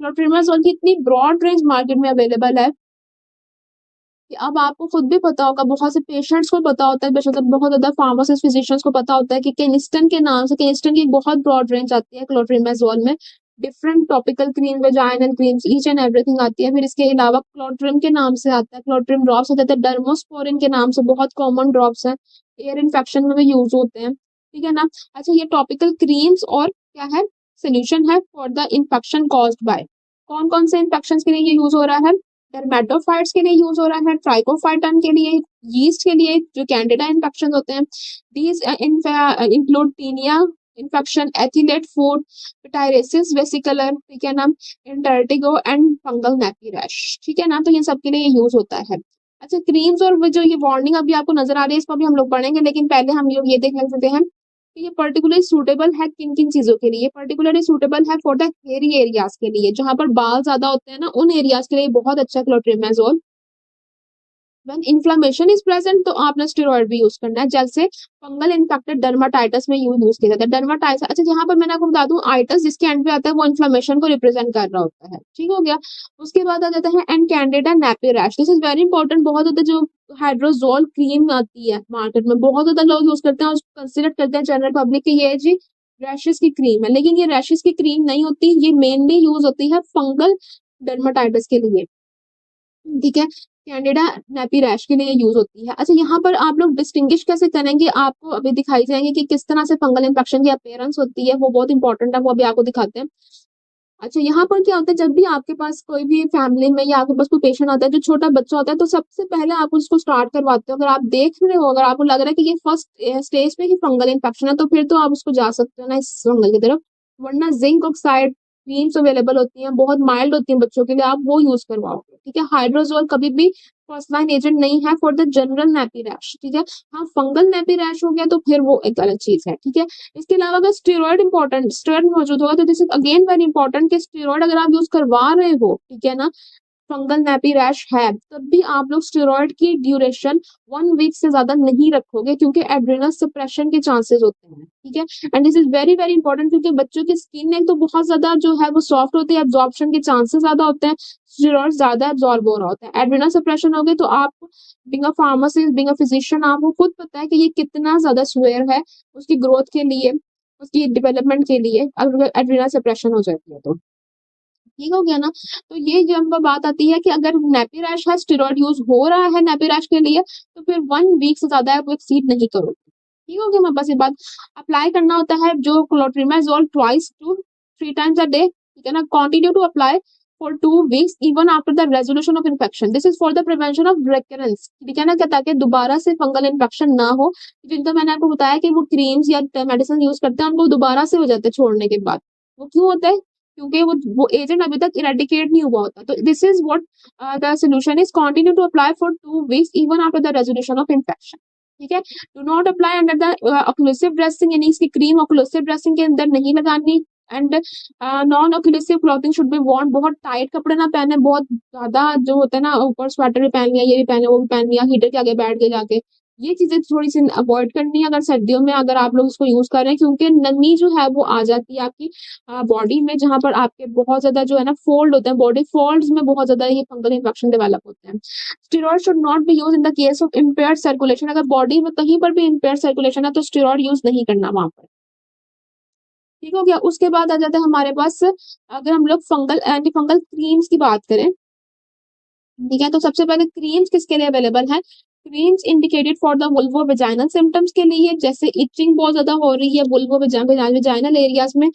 Clotrimazole की इतनी broad range market में अवेलेबल है कि अब आपको खुद भी पता होगा, बहुत से पेशेंट्स को पता होता है, बेशक बहुत ज़्यादा फार्मासिस्ट फिजिशियंस को पता होता है कि केनिस्टन के नाम से, केनिस्टन की एक बहुत ब्रॉड रेंज आती है क्लोट्रिमाजोल में। Different topical cream, vaginal creams, each and everything आती है। फिर इसके अलावा क्लोट्रिम के नाम से आता है, क्लोट्रिम ड्रॉप्स होते हैं, डर्मोस्पोरिन के नाम से बहुत कॉमन ड्रॉप्स हैं, एयर इन्फेक्शन में भी यूज होते हैं, ठीक है ना। अच्छा, ये टॉपिकल क्रीम्स और क्या है, सोल्यूशन है for the infection caused by, कौन कौन से इन्फेक्शन के लिए ये यूज हो रहा है, डर्मेटोफाइट्स के लिए यूज हो रहा है, ट्राइकोफाइटन के लिए, यीस्ट के लिए, जो कैंडिडा इन्फेक्शन होते हैं, these include tinea infection, athlete foot, pityriasis versicolor, ठीक है ना, intertrigo and fungal nappy rash, ठीक है ना। तो ये सब के लिए यूज होता है। अच्छा, क्रीम्स और वो जो ये वार्निंग अभी आपको नजर आ रही है, इसको भी हम लोग पढ़ेंगे, लेकिन पहले हम लोग ये देख लेते हैं कि ये पर्टिकुलरली सूटेबल है किन किन चीजों के लिए। पर्टिकुलरली सूटेबल है फॉर द हेयरी एरियाज के लिए, जहां पर बाल ज्यादा होते हैं ना, उन एरियाज के लिए बहुत अच्छा clotrimazole. When inflammation is present तो आपने स्टेरॉइड भी यूज करना है, जैसे फंगल इन्फेक्टेड डर्माटाइटिस में यूज किया जाता है डर्माटाइटिस। अच्छा, यहाँ पर मैंने आपको बता दूं, आइटस जिसके एंड पे आता है वो इन्फ्लेमेशन को रिप्रेजेंट कर रहा होता है, ठीक हो गया। उसके बाद आ जाता है and Candida nappy rash, this is very important. बहुत ज्यादा जो हाइड्रोजोल क्रीम आती है मार्केट में, बहुत ज्यादा लोग यूज करते हैं और कंसिडर करते हैं जनरल पब्लिक की ये जी रैशेस की क्रीम है, लेकिन ये रैशेस की क्रीम नहीं होती, ये मेनली यूज होती है फंगल डर्माटाइटिस के लिए, ठीक है, कैंडिडा नेपी रैश के लिए यूज होती है। अच्छा, यहाँ पर आप लोग डिस्टिंग्विश कैसे करेंगे, आपको अभी दिखाई जाएंगे कि किस तरह से फंगल इन्फेक्शन की अपीयरेंस होती है, वो बहुत इंपॉर्टेंट है, वो अभी आपको दिखाते हैं। अच्छा, यहाँ पर क्या होता है, जब भी आपके पास कोई भी फैमिली में या आपके पास कोई पेशेंट आता है जो छोटा बच्चा होता है, तो सबसे पहले आप उसको स्टार्ट करवाते हो। अगर आप देख रहे हो, अगर आपको लग रहा है कि ये फर्स्ट स्टेज पे ही फंगल इन्फेक्शन है, तो फिर तो आप उसको जा सकते हो ना इस फंगल की तरफ, वरना जिंक ऑक्साइड क्रीम्स अवेलेबल होती हैं, बहुत माइल्ड होती हैं बच्चों के लिए, आप वो यूज करवाओगे, ठीक है। हाइड्रोजोल कभी भी फर्स्ट लाइन एजेंट नहीं है for the general nappy rash, ठीक है। हाँ, फंगल नेपी रैश हो गया तो फिर वो एक अलग चीज है, ठीक है। इसके अलावा अगर स्टेरॉइड इंपॉर्टेंट, स्टेरॉइड मौजूद होगा तो this is again very important कि स्टेरॉइड अगर आप यूज करवा रहे हो, ठीक है ना, फंगल नेपी रैश है, तब भी आप लोग स्टेरॉइड की ड्यूरेशन 1 वीक से ज्यादा नहीं रखोगे, क्योंकि एड्रेनल सप्रेशन के चांसेस होते हैं, ठीक है। And this is very very important, क्योंकि बच्चों की स्किन एक तो बहुत ज्यादा जो है वो सॉफ्ट होती है, एब्जॉर्प्शन के चांसेस ज्यादा होते हैं, स्टेरॉइड ज्यादा एब्जॉर्ब हो रहा होता है। एड्रेनल सप्रेशन हो गई तो आप being a pharmacist, being a physician, आपको खुद पता है कि ये कितना ज्यादा स्वेयर है उसकी ग्रोथ के लिए, उसकी डेवलपमेंट के लिए, अगर एड्रेनल सप्रेशन हो जाती है तो, ठीक हो गया ना। तो ये जब बात आती है कि अगर नेपी रैश है, स्टेरॉइड यूज हो रहा है नेपी रैश के लिए, तो फिर 1 वीक से ज्यादा आप एक्सीड नहीं करोगे, ठीक हो गया। मैं बस ये बात, अप्लाई करना होता है जो clotrimazole twice to 3 times a day, ठीक है ना, continue to apply for 2 weeks even after the resolution of infection, this is for the prevention of recurrence, ठीक है ना, ताकि दोबारा से फंगल इन्फेक्शन ना हो। जिनका मैंने आपको बताया कि वो क्रीम्स या मेडिसिन यूज करते हैं, उनको दोबारा से हो जाता है छोड़ने के बाद, वो क्यों होता है, क्योंकि वो एजेंट अभी तक इरेडिकेट नहीं हुआ होता। तो this is what the solution is, continue to apply for 2 weeks even after the resolution of infection, ठीक है। Do not apply under the occlusive dressing, यानी इसकी क्रीम ऑक्लूसिव ड्रेसिंग के अंदर नहीं लगानी। And non occlusive clothing should be worn, बहुत tight कपड़े ना पहने, बहुत ज्यादा जो होता है ना, ऊपर स्वेटर भी पहन लिया, ये भी पहने, वो भी पहन लिया, हीटर के आगे बैठ के जाके, ये चीजें थोड़ी सी अवॉइड करनी है अगर सर्दियों में अगर आप लोग इसको यूज कर रहे हैं, क्योंकि नमी जो है वो आ जाती है आपकी बॉडी में, जहां पर आपके बहुत ज्यादा जो है ना फोल्ड होते हैं, बॉडी फोल्ड्स में बहुत ज्यादा ये फंगल इन्फेक्शन डेवलप होते हैं। Steroid should not be use in the case of impaired circulation, अगर बॉडी में कहीं पर भी इम्पेयर्ड सर्कुलेशन है तो स्टेरॉइड यूज नहीं करना वहां पर, ठीक हो गया। उसके बाद आ जाता है हमारे पास, अगर हम लोग फंगल एंटी फंगल क्रीम्स की बात करें, ठीक है, तो सबसे पहले क्रीम्स किसके लिए अवेलेबल है, creams indicated for the vulvo vaginal symptoms के लिए, जैसे इचिंग बहुत ज्यादा हो रही है वुल्वो वेजाइनल एरियाज में,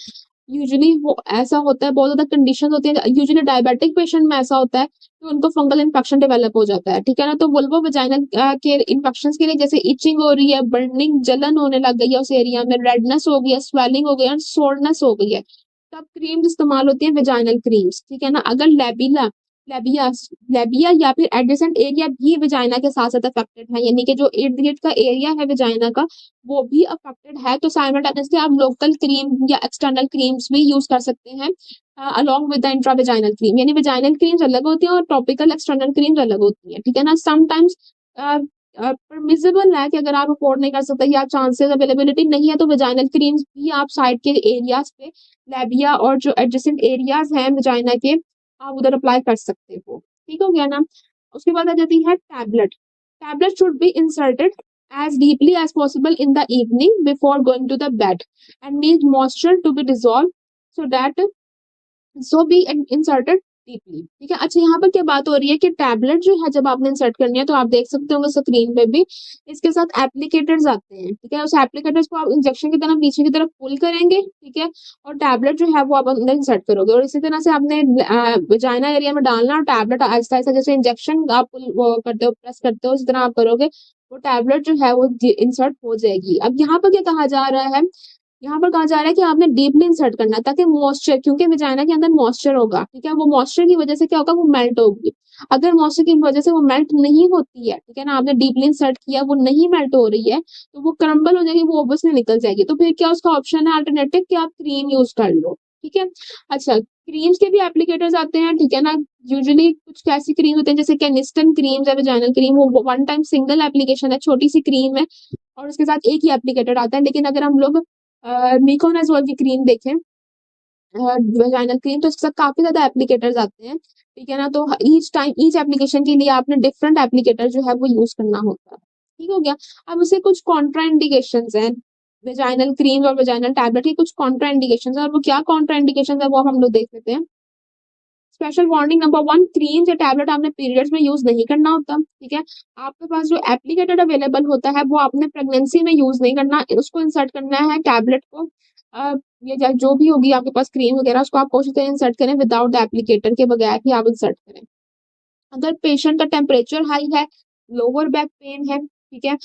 यूजुअली वो ऐसा होता है, बहुत ज्यादा कंडीशन होती है, यूजुअली डायबिटिक पेशेंट में ऐसा होता है कि उनको फंगल इन्फेक्शन डेवलप हो जाता है, ठीक है ना। तो वुल्वो वेजाइनल के इन्फेक्शन के लिए, जैसे इचिंग हो रही है, बर्निंग जलन होने लग गई है उस एरिया में, रेडनेस हो गई है, स्वेलिंग हो गई है, सोरनेस हो गई है, तब क्रीम्स इस्तेमाल होती है वेजाइनल क्रीम्स, ठीक है ना। अगर लेबिला लेबिया लेबिया या फिर एडजेसेंट एरिया भी वेजाइना के साथ साथ अफेक्टेड है, यानी कि जो इर्द गिर्द का एरिया है वेजाइना का वो भी अफेक्टेड है, तो साइमल्टेनियसली आप लोकल क्रीम या एक्सटर्नल क्रीम्स भी यूज कर सकते हैं अलोंग विद द इंट्रावेजाइनल क्रीम, यानी वेजाइनल क्रीम्स अलग होती है और टॉपिकल एक्सटर्नल क्रीम्स अलग होती है, ठीक है ना। समटाइम्स परमिसिबल है कि अगर आप अफोर्ड नहीं कर सकते या चांसेस अवेलेबिलिटी नहीं है तो वेजाइनल क्रीम्स भी आप साइड के एरियाज पे लैबिया और जो एडजेसेंट एरियाज हैं वेजाइना के आप उधर अप्लाई कर सकते हो। ठीक हो गया ना? उसके बाद आ जाती है tablet. Tablet should be inserted as deeply as possible in the evening before going to the bed and need moisture to be dissolved so that so be inserted deeply. ठीक है। अच्छा, यहाँ पर क्या बात हो रही है कि टैबलेट जो है जब आपने इंसर्ट करनी है तो आप देख सकते होंगे स्क्रीन पे भी इसके साथ एप्लीकेटर्स आते हैं। ठीक है। उस एप्लीकेटर्स को आप इंजेक्शन की तरह पीछे की तरफ पुल करेंगे। ठीक है। और टैबलेट जो है वो आप अंदर इंसर्ट करोगे और इसी तरह से आपने वजाइना एरिया में डालना और टैबलेट आहिस्ता आहिस्ता जैसे इंजेक्शन आप वो करते हो प्रेस करते हो उस तरह आप करोगे वो टैबलेट जो है वो इंसर्ट हो जाएगी। अब यहाँ पर क्या कहा जा रहा है, यहाँ पर कहा जा रहा है कि आपने डीपली इंसर्ट करना है ताकि मॉइस्चर, क्योंकि वजाइना के अंदर मॉइस्चर होगा। ठीक है। वो मॉइस्चर की वजह से क्या होगा, वो मेल्ट होगी। अगर मॉइस्चर की वजह से वो मेल्ट नहीं होती है, ठीक है ना, आपने डीपली इंसर्ट किया वो नहीं मेल्ट हो रही है तो वो क्रम्बल हो जाएगी, वो ऑब्वियसली निकल जाएगी। तो फिर क्या उसका ऑप्शन है अल्टरनेटिव कि आप क्रीम यूज कर लो। ठीक है। अच्छा, क्रीम्स के भी एप्लीकेटर्स आते हैं। ठीक है ना। यूजुअली कुछ ऐसी क्रीम होते हैं जैसे कैनिस्टन क्रीम है, वेजाइनल क्रीम, वो वन टाइम सिंगल एप्लीकेशन है, छोटी सी क्रीम है और उसके साथ एक ही एप्लीकेटर आता है। लेकिन अगर हम लोग मिकोनाजोल की क्रीम देखें, वेजाइनल क्रीम, तो इसके साथ काफी ज्यादा एप्लीकेटर्स आते हैं। ठीक है ना। तो ईच टाइम ईच एप्लीकेशन के लिए आपने डिफरेंट एप्लीकेटर जो है वो यूज करना होता है। ठीक हो गया। अब उसे कुछ कॉन्ट्रा इंडिकेशन है वेजाइनल क्रीम और वेजाइनल टैबलेट की, कुछ कॉन्ट्रा इंडिकेशन है और वो क्या कॉन्ट्रा इंडिकेशन है वो हम लोग देख लेते हैं। स्पेशल वार्निंग नंबर 1, क्रीम या टैबलेट आपने पीरियड्स में यूज नहीं करना होता। ठीक है। आपके पास जो एप्लीकेटर अवेलेबल होता है वो आपने प्रेगनेंसी में यूज नहीं करना, उसको इंसर्ट करना है टैबलेट को। ये जो भी होगी आपके पास क्रीम वगैरह उसको आप कोशिश करें इंसर्ट करें विदाउट द एप्लीकेटर के बगैर ही आप इंसर्ट करें। अगर पेशेंट का टेम्परेचर हाई है, लोअर बैक पेन है, ठीक है,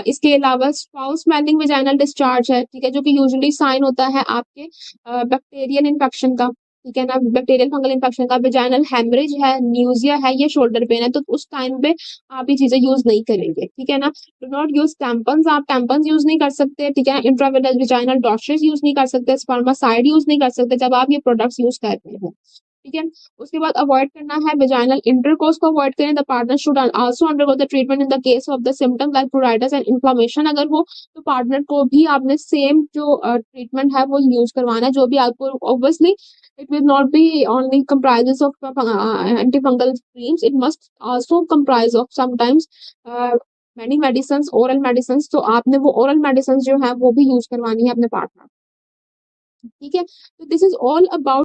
इसके अलावा फाउल स्मेलिंग वेजाइनल डिस्चार्ज है, ठीक है, जो कि यूजुअली साइन होता है आपके बैक्टीरियल इन्फेक्शन का। ठीक है ना, बैक्टीरियल फंगल इन्फेक्शन का, वेजाइनल हेमरेज है, न्यूजिया है, ये शोल्डर पेन है, तो उस टाइम पे आप ये चीजें यूज नहीं करेंगे। ठीक है ना। डू नॉट यूज टैम्पन्स, आप टैम्पन्स यूज नहीं कर सकते। ठीक है। इंट्रावेनस वेजाइनल डॉसेज यूज नहीं कर सकते, स्पर्मासाइड यूज नहीं कर सकते जब आप ये प्रोडक्ट्स यूज कर रहे हो। ठीक है। उसके बाद अवॉइड करना है वेजाइनल इंटरकोर्स को अवॉइड करें। The partner should also undergo the treatment in the case of the symptoms like प्रोराइटिस and inflammation. अगर हो तो पार्टनर को भी आपने सेम जो ट्रीटमेंट है वो यूज करवाना है, जो भी आपको obviously it will not be only comprises of antifungal creams, it must also comprise of sometimes many medicine, oral medicine. तो आपने वो ओरल मेडिसिन जो है वो भी यूज करवानी है अपने पार्टनर। ठीक है। तो दिस इज ऑल अबाउट